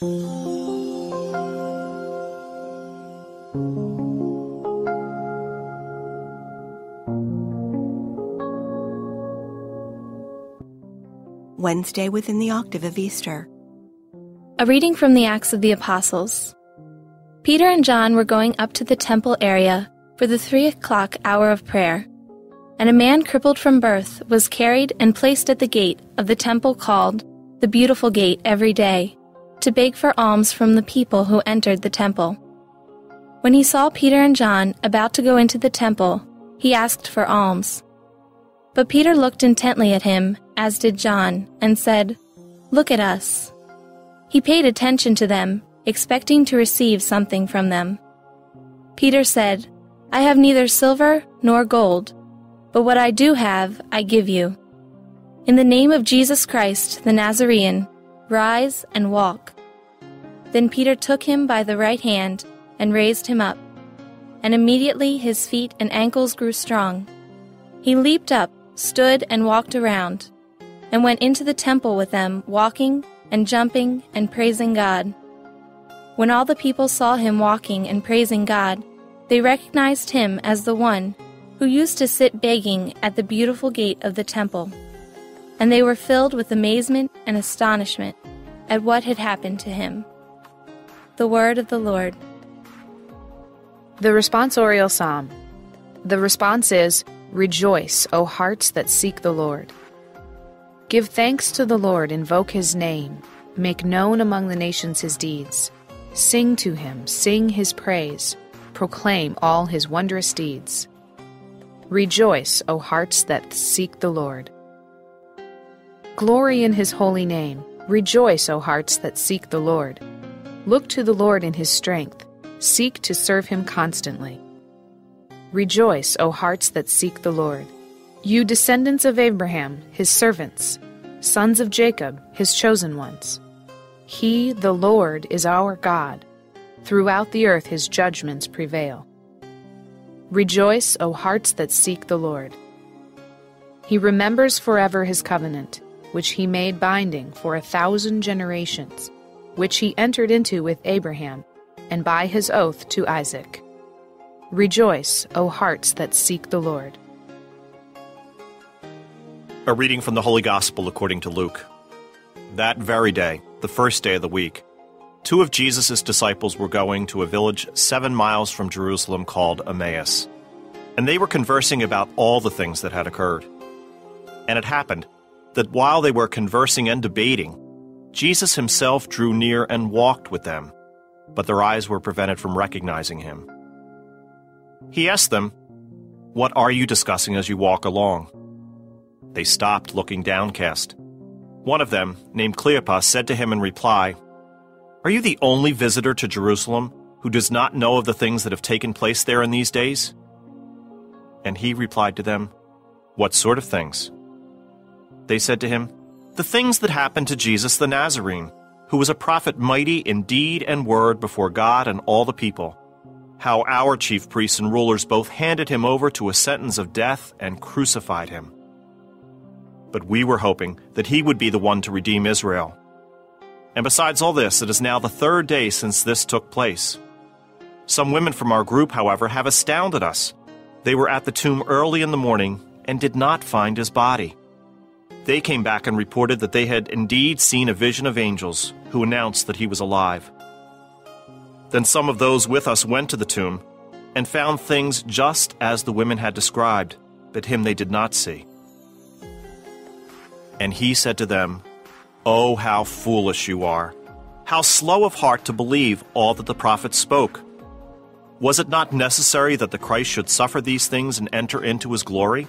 Wednesday within the octave of Easter. A reading from the Acts of the Apostles. Peter and John were going up to the temple area for the 3:00 hour of prayer, and a man crippled from birth was carried and placed at the gate of the temple called the Beautiful Gate every day, to beg for alms from the people who entered the temple. When he saw Peter and John about to go into the temple, he asked for alms. But Peter looked intently at him, as did John, and said, "Look at us." He paid attention to them, expecting to receive something from them. Peter said, "I have neither silver nor gold, but what I do have I give you. In the name of Jesus Christ the Nazarene, rise and walk." Then Peter took him by the right hand and raised him up, and immediately his feet and ankles grew strong. He leaped up, stood and walked around, and went into the temple with them, walking and jumping and praising God. When all the people saw him walking and praising God, they recognized him as the one who used to sit begging at the Beautiful Gate of the temple, and they were filled with amazement and astonishment at what had happened to him. The word of the Lord. The responsorial psalm. The response is, "Rejoice, O hearts that seek the Lord. Give thanks to the Lord, invoke his name, make known among the nations his deeds. Sing to him, sing his praise, proclaim all his wondrous deeds. Rejoice, O hearts that seek the Lord. Glory in his holy name. Rejoice, O hearts that seek the Lord. Look to the Lord in his strength. Seek to serve him constantly. Rejoice, O hearts that seek the Lord. You descendants of Abraham, his servants, sons of Jacob, his chosen ones. He, the Lord, is our God. Throughout the earth his judgments prevail. Rejoice, O hearts that seek the Lord. He remembers forever his covenant, which he made binding for 1,000 generations, which he entered into with Abraham, and by his oath to Isaac. Rejoice, O hearts that seek the Lord. A reading from the Holy Gospel according to Luke. That very day, the first day of the week, 2 of Jesus' disciples were going to a village 7 miles from Jerusalem called Emmaus, and they were conversing about all the things that had occurred. And it happened that while they were conversing and debating, Jesus himself drew near and walked with them, but their eyes were prevented from recognizing him. He asked them, "What are you discussing as you walk along?" They stopped, looking downcast. One of them, named Cleopas, said to him in reply, "Are you the only visitor to Jerusalem who does not know of the things that have taken place there in these days?" And he replied to them, "What sort of things?" They said to him, "The things that happened to Jesus the Nazarene, who was a prophet mighty in deed and word before God and all the people. How our chief priests and rulers both handed him over to a sentence of death and crucified him. But we were hoping that he would be the one to redeem Israel. And besides all this, it is now the 3rd day since this took place. Some women from our group, however, have astounded us. They were at the tomb early in the morning and did not find his body. They came back and reported that they had indeed seen a vision of angels who announced that he was alive. Then some of those with us went to the tomb and found things just as the women had described, but him they did not see." And he said to them, "Oh, how foolish you are! How slow of heart to believe all that the prophets spoke! Was it not necessary that the Christ should suffer these things and enter into his glory?"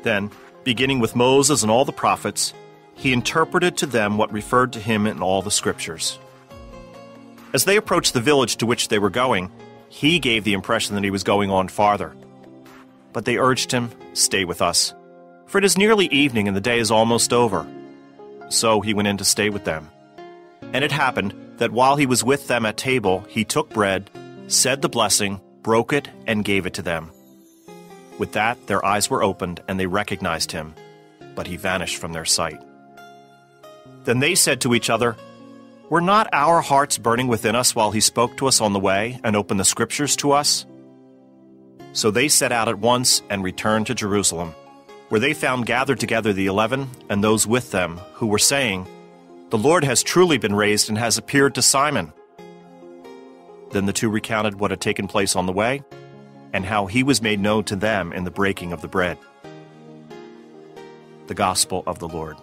Then, beginning with Moses and all the prophets, he interpreted to them what referred to him in all the scriptures. As they approached the village to which they were going, he gave the impression that he was going on farther. But they urged him, "Stay with us, for it is nearly evening and the day is almost over." So he went in to stay with them. And it happened that while he was with them at table, he took bread, said the blessing, broke it, and gave it to them. With that, their eyes were opened, and they recognized him, but he vanished from their sight. Then they said to each other, Were not our hearts burning within us while he spoke to us on the way and opened the Scriptures to us?" So they set out at once and returned to Jerusalem, where they found gathered together the 11 and those with them who were saying, "The Lord has truly been raised and has appeared to Simon." Then the two recounted what had taken place on the way and how he was made known to them in the breaking of the bread. The Gospel of the Lord.